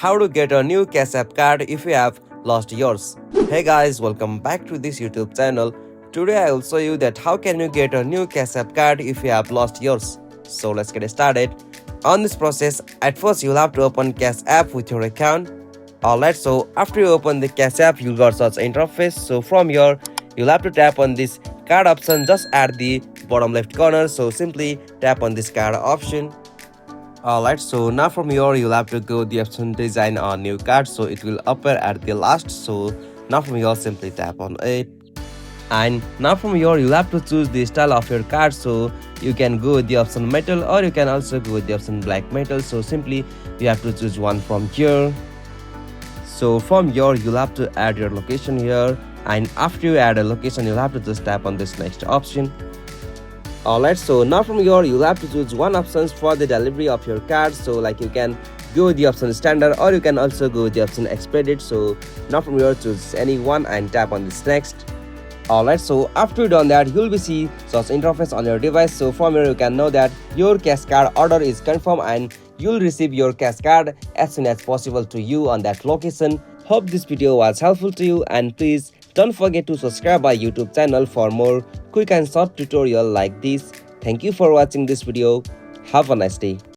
how to get a new Cash App card if you have lost yours. Hey guys, welcome back to this YouTube channel. Today I will show you that how can you get a new Cash App card if you have lost yours. So let's get started. On this process, at first you'll have to open Cash App with your account. Alright, so after you open the Cash App, you'll got such interface. So from here, you'll have to tap on this card option just at the bottom left corner. So simply tap on this card option. Alright, so now from here you'll have to go the option design a new card, so it will appear at the last. So now from here simply tap on it, and now from here you'll have to choose the style of your card. So you can go with the option metal or you can also go with the option black metal. So simply you have to choose one from here. So from here you'll have to add your location here, and after you add a location you'll have to just tap on this next option. Alright, so now from here you'll have to choose one options for the delivery of your card. So like you can go with the option standard or you can also go with the option expedite. So now from here choose any one and tap on this next. Alright, so after you done that you'll be see such interface on your device. So from here you can know that your cash card order is confirmed and you'll receive your cash card as soon as possible to you on that location. Hope this video was helpful to you, and please don't forget to subscribe our YouTube channel for more quick and short tutorial like this. Thank you for watching this video. Have a nice day.